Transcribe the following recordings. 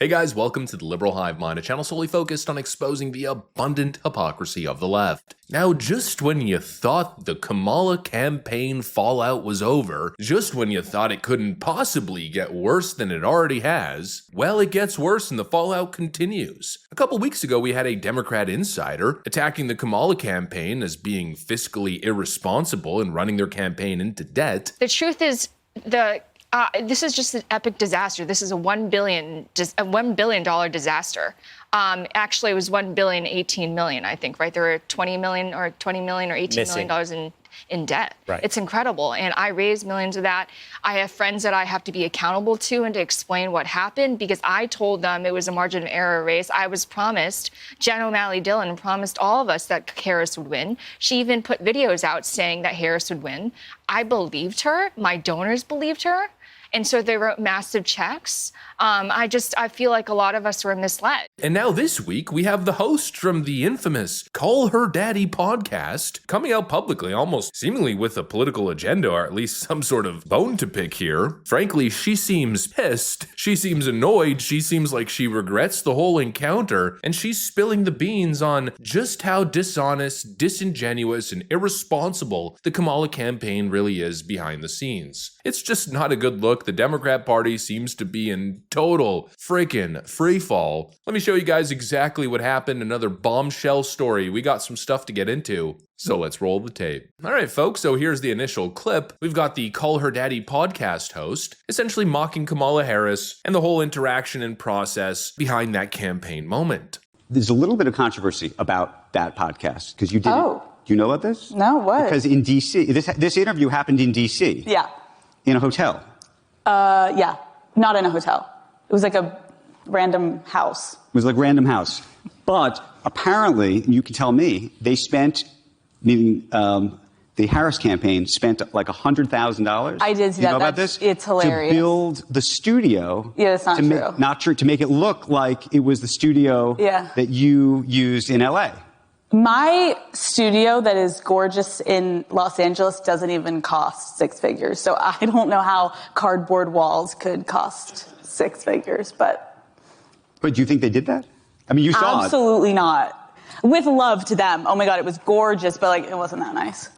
Hey guys, welcome to the Liberal Hive Mind, a channel solely focused on exposing the abundant hypocrisy of the left. Now, just when you thought the Kamala campaign fallout was over, just when you thought it couldn't possibly get worse than it already has, well, it gets worse and the fallout continues. A couple weeks ago, we had a Democrat insider attacking the Kamala campaign as being fiscally irresponsible and running their campaign into debt. The truth is, this is just an epic disaster. This is a $1 billion disaster. Actually, it was $1.018 billion, I think, right? There were $20 million or $18 million in debt. Right. It's incredible. And I raised millions of that. I have friends that I have to be accountable to and to explain what happened because I told them it was a margin of error race. I was promised, Jen O'Malley Dillon promised all of us that Harris would win. She even put videos out saying that Harris would win. I believed her. My donors believed her. And so they wrote massive checks. I feel like a lot of us were misled. And now this week, we have the host from the infamous Call Her Daddy podcast coming out publicly, almost seemingly with a political agenda, or at least some sort of bone to pick here. Frankly, she seems pissed. She seems annoyed. She seems like she regrets the whole encounter. And she's spilling the beans on just how dishonest, disingenuous, and irresponsible the Kamala campaign really is behind the scenes. It's just not a good look. The Democrat Party seems to be in total freaking free fall. Let me show you guys exactly what happened. Another bombshell story. We got some stuff to get into, so let's roll the tape. All right, folks, so here's the initial clip. We've got the Call Her Daddy podcast host essentially mocking Kamala Harris and the whole interaction and process behind that campaign moment. There's a little bit of controversy about that podcast because you did it. Do you know about this? No, what? Because in D.C., this interview happened in D.C. Yeah. In a hotel. Yeah, not in a hotel. It was like a random house. It was like random house. But apparently, you can tell me, they spent, meaning the Harris campaign spent like $100,000. I did see that. You know about this? It's hilarious. To build the studio. Yeah, that's not true. Not true. To make it look like it was the studio that you used in L.A. My studio that is gorgeous in Los Angeles doesn't even cost six figures. So I don't know how cardboard walls could cost six figures, but. But do you think they did that? I mean, you saw Absolutely not. With love to them. Oh my God, it was gorgeous, but like, it wasn't that nice.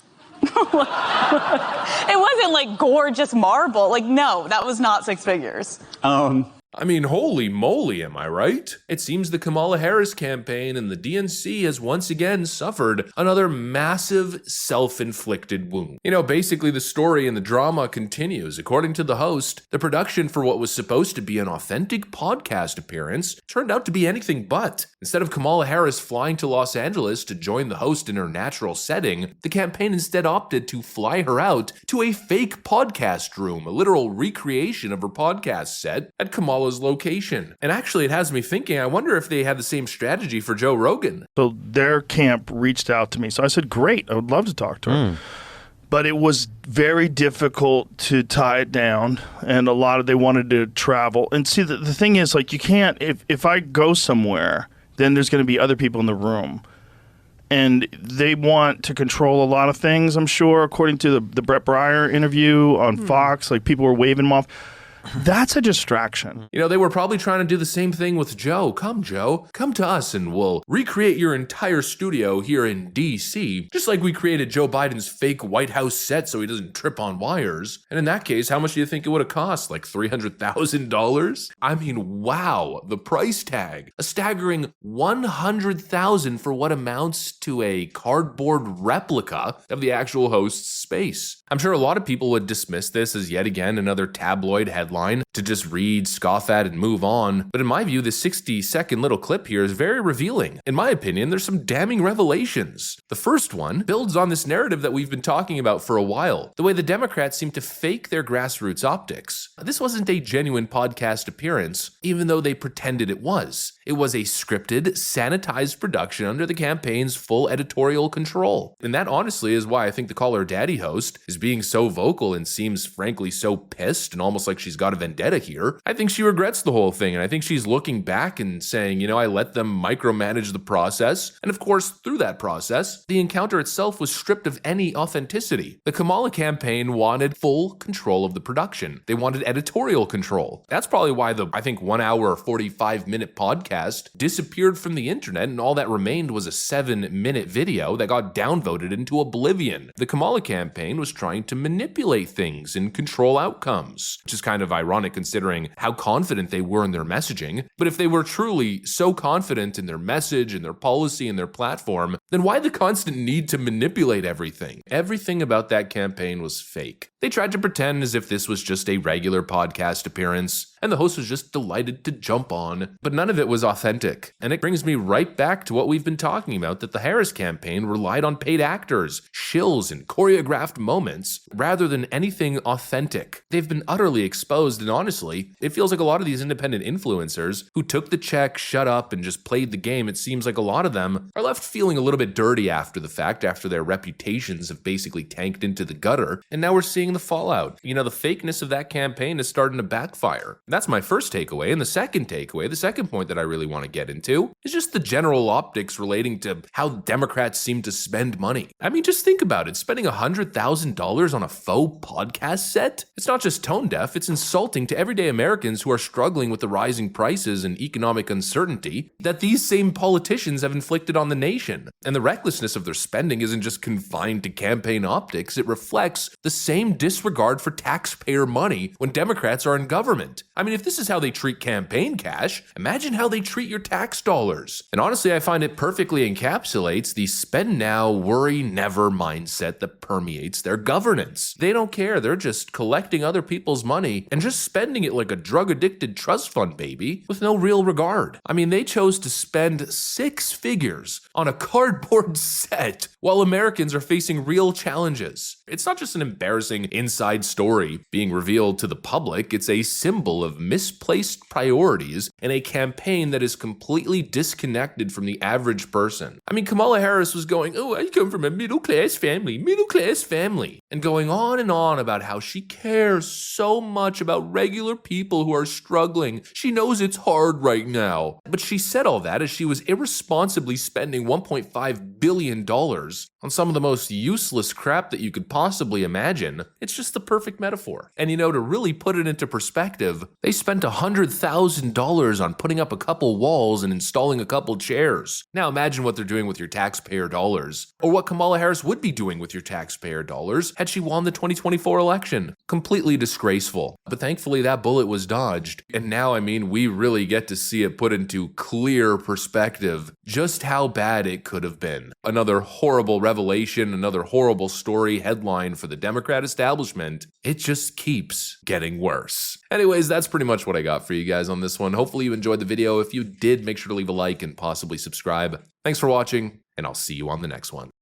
It wasn't like gorgeous marble. Like, no, that was not six figures. I mean, holy moly, am I right? It seems the Kamala Harris campaign and the DNC has once again suffered another massive self-inflicted wound. You know, basically the story and the drama continues. According to the host, the production for what was supposed to be an authentic podcast appearance turned out to be anything but. Instead of Kamala Harris flying to Los Angeles to join the host in her natural setting, the campaign instead opted to fly her out to a fake podcast room, a literal recreation of her podcast set at Kamala's location. And actually, it has me thinking, I wonder if they had the same strategy for Joe Rogan. So their camp reached out to me. So I said, great, I would love to talk to her. But it was very difficult to tie it down, and they wanted to travel. And see, the thing is, like, you can't, if I go somewhere, then there's going to be other people in the room. And they want to control a lot of things, I'm sure, according to the Brett Breyer interview on Fox. Like, people were waving them off. That's a distraction. You know, they were probably trying to do the same thing with Joe. Come, Joe, come to us and we'll recreate your entire studio here in D.C., just like we created Joe Biden's fake White House set so he doesn't trip on wires. And in that case, how much do you think it would have cost? Like $300,000? I mean, wow, the price tag. A staggering $100,000 for what amounts to a cardboard replica of the actual host's space. I'm sure a lot of people would dismiss this as yet again another tabloid headline to just read, scoff at, and move on. But in my view, this 60-second little clip here is very revealing. In my opinion, there's some damning revelations. The first one builds on this narrative that we've been talking about for a while, the way the Democrats seem to fake their grassroots optics. This wasn't a genuine podcast appearance, even though they pretended it was. It was a scripted, sanitized production under the campaign's full editorial control. And that honestly is why I think the Call Her Daddy host is being so vocal and seems frankly so pissed and almost like she's got a vendetta here. I think she regrets the whole thing, and I think she's looking back and saying, you know, I let them micromanage the process. And of course, through that process, the encounter itself was stripped of any authenticity. The Kamala campaign wanted full control of the production. They wanted editorial control. That's probably why the, I think, 1 hour, 45-minute podcast disappeared from the internet, and all that remained was a 7-minute video that got downvoted into oblivion. The Kamala campaign was trying to manipulate things and control outcomes, which is kind of ironic considering how confident they were in their messaging. But if they were truly so confident in their message and their policy and their platform, then why the constant need to manipulate everything? Everything about that campaign was fake. They tried to pretend as if this was just a regular podcast appearance, and the host was just delighted to jump on, but none of it was authentic. And it brings me right back to what we've been talking about, that the Harris campaign relied on paid actors, shills, and choreographed moments rather than anything authentic. They've been utterly exposed, and honestly, it feels like a lot of these independent influencers who took the check, shut up, and just played the game, it seems like a lot of them are left feeling a little bit dirty after the fact, after their reputations have basically tanked into the gutter, and now we're seeing the fallout. You know, the fakeness of that campaign is starting to backfire. That's my first takeaway. And the second takeaway, the second point that I really want to get into, is just the general optics relating to how Democrats seem to spend money. I mean, just think about it. Spending $100,000 on a faux podcast set? It's not just tone deaf, it's insulting to everyday Americans who are struggling with the rising prices and economic uncertainty that these same politicians have inflicted on the nation. And the recklessness of their spending isn't just confined to campaign optics, it reflects the same disregard for taxpayer money when Democrats are in government. I mean, if this is how they treat campaign cash, imagine how they treat your tax dollars. And honestly, I find it perfectly encapsulates the spend now, worry never mindset that permeates their governance. They don't care. They're just collecting other people's money and just spending it like a drug-addicted trust fund baby with no real regard. I mean, they chose to spend 6 figures on a cardboard set while Americans are facing real challenges. It's not just an embarrassing inside story being revealed to the public, it's a symbol of misplaced priorities and a campaign that is completely disconnected from the average person. I mean, Kamala Harris was going, oh, I come from a middle-class family, and going on about how she cares so much about regular people who are struggling. She knows it's hard right now. But she said all that as she was irresponsibly spending $1.5 billion on some of the most useless crap that you could possibly imagine. It's just the perfect metaphor. And you know, to really put it into perspective, they spent $100,000 on putting up a couple walls and installing a couple chairs. Now imagine what they're doing with your taxpayer dollars, or what Kamala Harris would be doing with your taxpayer dollars had she won the 2024 election. Completely disgraceful. But thankfully that bullet was dodged. And now, I mean, we really get to see it put into clear perspective just how bad it could have been. Another horrible revelation, another horrible story headline for the Democrat establishment. It just keeps getting worse. Anyways, that's pretty much what I got for you guys on this one. Hopefully you enjoyed the video. If you did, make sure to leave a like and possibly subscribe. Thanks for watching, and I'll see you on the next one.